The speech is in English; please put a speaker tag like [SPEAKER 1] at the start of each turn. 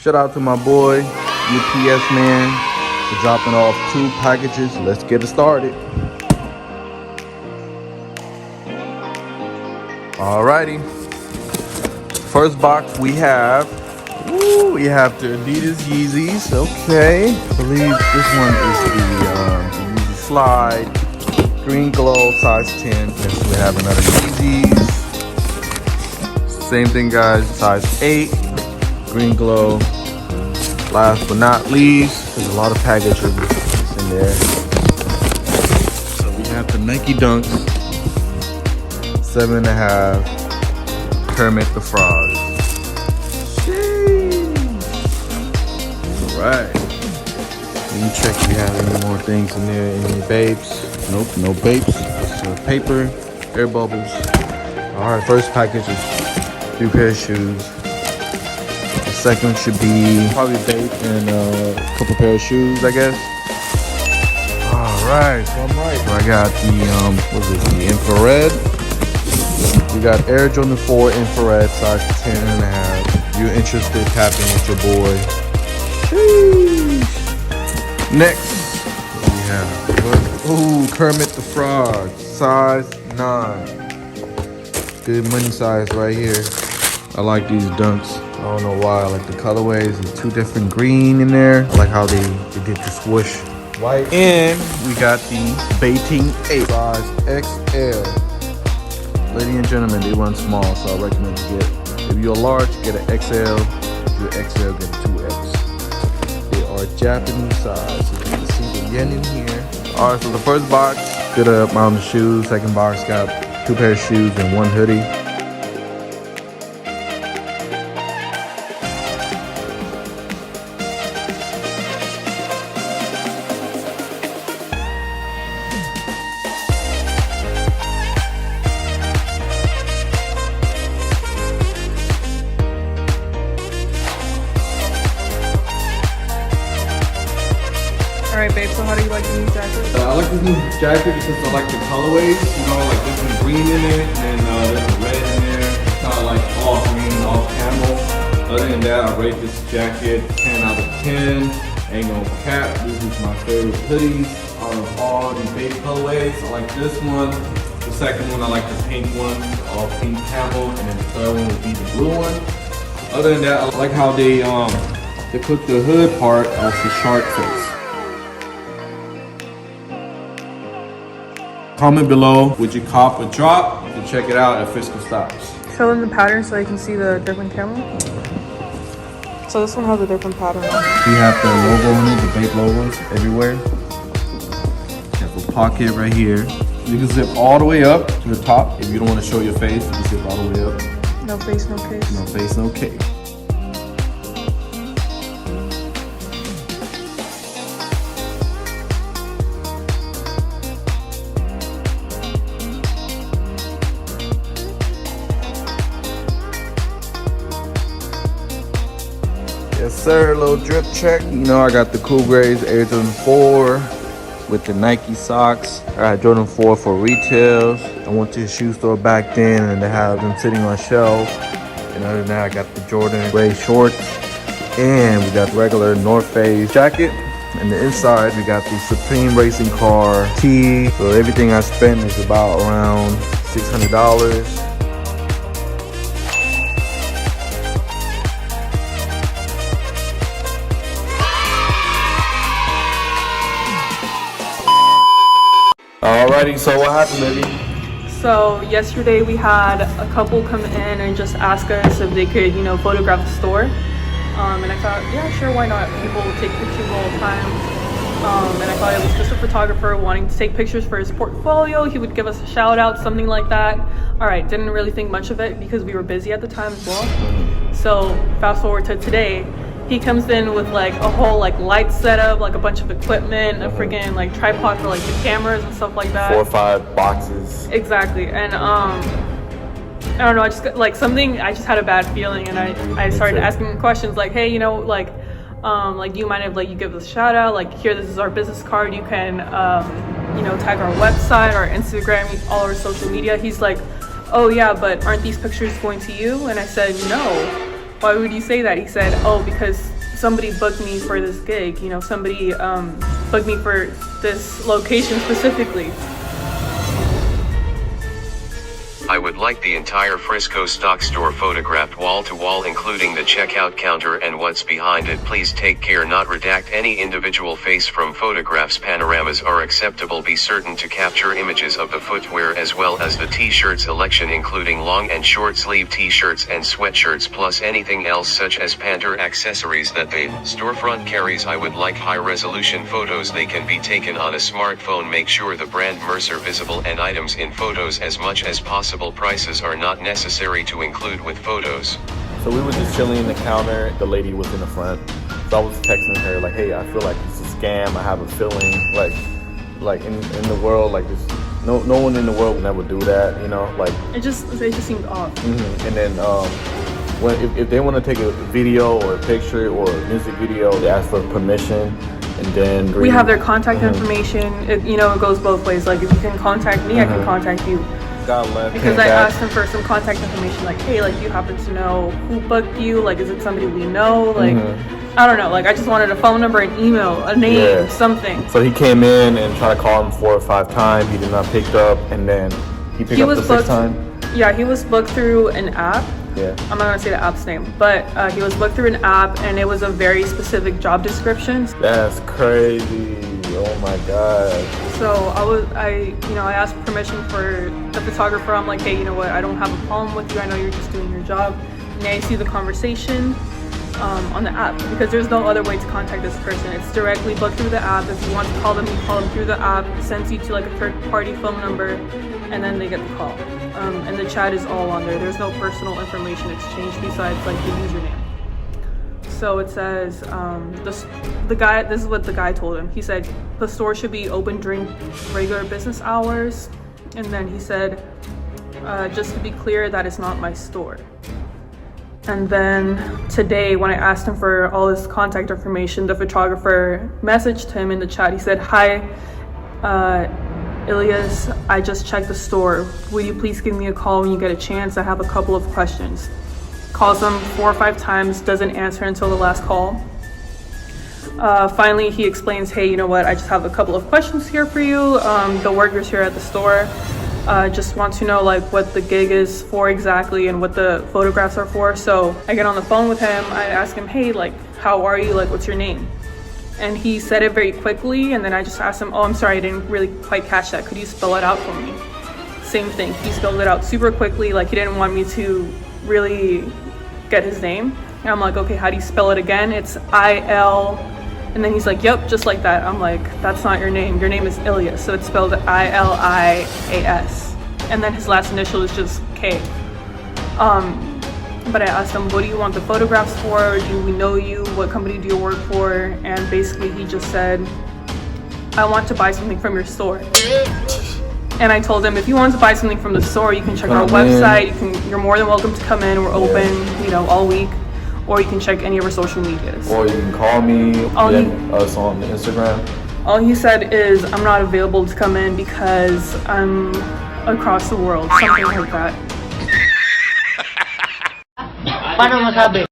[SPEAKER 1] Shout out to my boy, UPS man, for dropping off 2 packages. Let's get it started. Alrighty. First box we have, we have the Adidas Yeezys. Okay. I believe this one is the Yeezy Slide. Green Glow, size 10. Next we have another Yeezys. Same thing guys, size 8. Green Glow. Last but not least, there's a lot of packages in there. So we have the Nike Dunks, 7.5, Kermit the Frog. Alright. Let me check if we have any more things in there. Any babes? Nope, no babes. It's paper, air bubbles. Alright, first package is 3 pair of shoes. The second should be probably babe and a couple pair of shoes, I guess. Alright, so I'm right. So I got the, what's this, the infrared. We got Air Jordan 4 infrared, size 10.5. If you're interested, tap in with your boy. Sheesh. Next, we have, ooh, Kermit the Frog, size 9. Good money size right here. I like these dunks. I don't know why. I like the colorways. There's 2 different green in there. I like how they did the swoosh white. And we got the Baiting 8, size XL. Ladies and gentlemen, they run small, so I recommend you get. If you're large, get an XL. If you're XL, get a 2X. They are Japanese size. So you can see the yen in here. All right, so the first box, good amount of shoes. Second box got 2 pair of shoes and 1 hoodie.
[SPEAKER 2] Alright babe, so how do you like the new jacket?
[SPEAKER 1] I like this new jacket because I like the colorways. You know, like there's some green in it and there's a red in there. It's not like all green, all camel. Other than that, I rate this jacket 10 out of 10. Ain't gonna cap. This is my favorite hoodies out of all the baby colorways. I like this one. The second one, I like the pink one, all pink camel, and then the third one would be the blue one. Other than that, I like how they put the hood part as the shark face. Comment below, would you cop or drop? You can check it out at FRISCOSTOCKS.
[SPEAKER 2] Fill in the pattern so you can see the different camel. So this one has a different pattern on it.
[SPEAKER 1] We have the logo on it, the Bape logos everywhere. You have a pocket right here. You can zip all the way up to the top. If you don't want to show your face, you can zip all the way up.
[SPEAKER 2] No face, no case.
[SPEAKER 1] No face, no case. Yes sir, little drip check. You know I got the cool grades Air Jordan 4 with the Nike socks. I got Jordan 4 for retails. I went to a shoe store back then and they have them sitting on shelves. And other than that, I got the Jordan gray shorts. And we got regular North Face jacket. And the inside, we got the Supreme Racing Car tee. So everything I spent is about around $600. Alrighty, so what happened, baby?
[SPEAKER 2] So yesterday we had a couple come in and just ask us if they could, you know, photograph the store. And I thought, yeah, sure, why not? People take pictures all the time. And I thought it was just a photographer wanting to take pictures for his portfolio. He would give us a shout out, something like that. All right, didn't really think much of it because we were busy at the time as well. So fast forward to today. He comes in with like a whole like light setup, like a bunch of equipment, a freaking like tripod for like the cameras and stuff like that.
[SPEAKER 1] 4 or 5 boxes.
[SPEAKER 2] Exactly. And I don't know, I just got, like something, I just had a bad feeling and I started asking him questions like, hey, you know, like do you mind if like you give us a shout out? Like here, this is our business card. You can you know, tag our website, our Instagram, all our social media. He's like, oh yeah, but aren't these pictures going to you? And I said, no. Why would you say that? He said, oh, because somebody booked me for this gig, you know, somebody booked me for this location specifically.
[SPEAKER 3] I would like the entire Frisco stock store photographed wall to wall, including the checkout counter and what's behind it. Please take care not redact any individual face from photographs. Panoramas are acceptable. Be certain to capture images of the footwear as well as the t-shirt selection, including long and short sleeve t-shirts and sweatshirts, plus anything else such as pant or accessories that the storefront carries. I would like high resolution photos. They can be taken on a smartphone. Make sure the brand Mercer visible and items in photos as much as possible. Prices are not necessary to include with photos.
[SPEAKER 1] So we were just chilling in the counter. The lady was in the front. So I was texting her like, hey, I feel like it's a scam. I have a feeling like in the world, like this, no one in the world would never do that, you know, like. It just
[SPEAKER 2] seemed off.
[SPEAKER 1] And then if they want to take a video or a picture or a music video, they ask for permission. And then
[SPEAKER 2] we have their contact information. It goes both ways. Like if you can contact me, I can contact you. Because I asked him for some contact information, like, hey, like, do you happen to know who booked you? Like, is it somebody we know? Like, I don't know. Like, I just wanted a phone number, an email, a name, something.
[SPEAKER 1] So he came in and tried to call him 4 or 5 times. He did not pick up, and then he picked up the 6th time.
[SPEAKER 2] Yeah, he was booked through an app.
[SPEAKER 1] Yeah.
[SPEAKER 2] I'm not gonna say the app's name, but he was booked through an app, and it was a very specific job description.
[SPEAKER 1] That's crazy. Oh my god.
[SPEAKER 2] So I asked permission for the photographer. I'm like, hey, you know what? I don't have a problem with you. I know you're just doing your job. And I see the conversation on the app, because there's no other way to contact this person. It's directly booked through the app. If you want to call them, you call them through the app. It sends you to like a third-party phone number, and then they get the call. And the chat is all on there. There's no personal information exchanged besides like the username. So it says, this is what the guy told him. He said, the store should be open during regular business hours. And then he said, just to be clear, that is not my store. And then today, when I asked him for all his contact information, the photographer messaged him in the chat. He said, hi, Ilyas, I just checked the store. Will you please give me a call when you get a chance? I have a couple of questions. Calls him 4 or 5 times, doesn't answer until the last call. Finally, he explains, hey, you know what? I just have a couple of questions here for you. The workers here at the store just want to know like what the gig is for exactly and what the photographs are for. So I get on the phone with him. I ask him, hey, like, how are you? Like, what's your name? And he said it very quickly. And then I just asked him, oh, I'm sorry, I didn't really quite catch that. Could you spell it out for me? Same thing. He spelled it out super quickly. Like, he didn't want me to really get his name. And I'm like, okay, how do you spell it again? It's I-L, and then he's like, yep, just like that. I'm like, that's not your name. Your name is Ilyas. So it's spelled I-L-I-A-S. And then his last initial is just K. But I asked him, what do you want the photographs for? Do we know you? What company do you work for? And basically he just said, I want to buy something from your store. And I told him, if you want to buy something from the store, you can check our website. You're more than welcome to come in. We're open, all week. Or you can check any of our social medias.
[SPEAKER 1] Or you can call me, us on Instagram.
[SPEAKER 2] All he said is, I'm not available to come in because I'm across the world. Something like that.
[SPEAKER 4] Paano masabi?